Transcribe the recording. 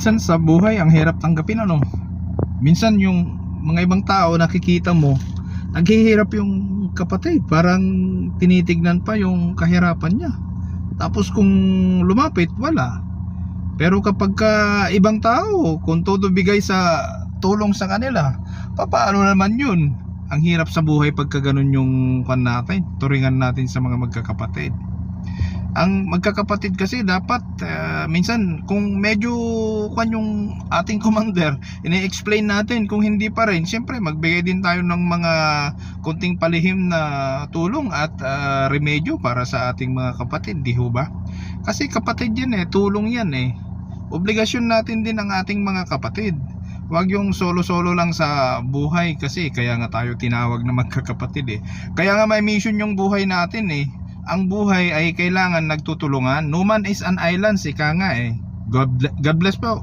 Minsan sa buhay ang hirap tanggapin, ano. Minsan yung mga ibang tao nakikita mo naghihirap yung kapatid, parang tinitignan pa yung kahirapan niya. Tapos kung lumapit, wala. Pero kapag ka ibang tao, kung todo bigay sa tulong sa kanila, papaano naman yun? Ang hirap sa buhay pagka ganun yung natin, turingan natin sa mga magkakapatid. Ang magkakapatid kasi dapat minsan kung medyo yung ating commander, ini-explain natin. Kung hindi pa rin, siyempre magbigay din tayo ng mga konting palihim na tulong at remedyo para sa ating mga kapatid, di ho ba? Kasi kapatid yan tulong yan obligasyon natin din ang ating mga kapatid. Huwag yung solo-solo lang sa buhay, kasi kaya nga tayo tinawag na magkakapatid Kaya nga may mission yung buhay natin Ang buhay ay kailangan nagtutulungan. No man is an island, ika nga God bless po.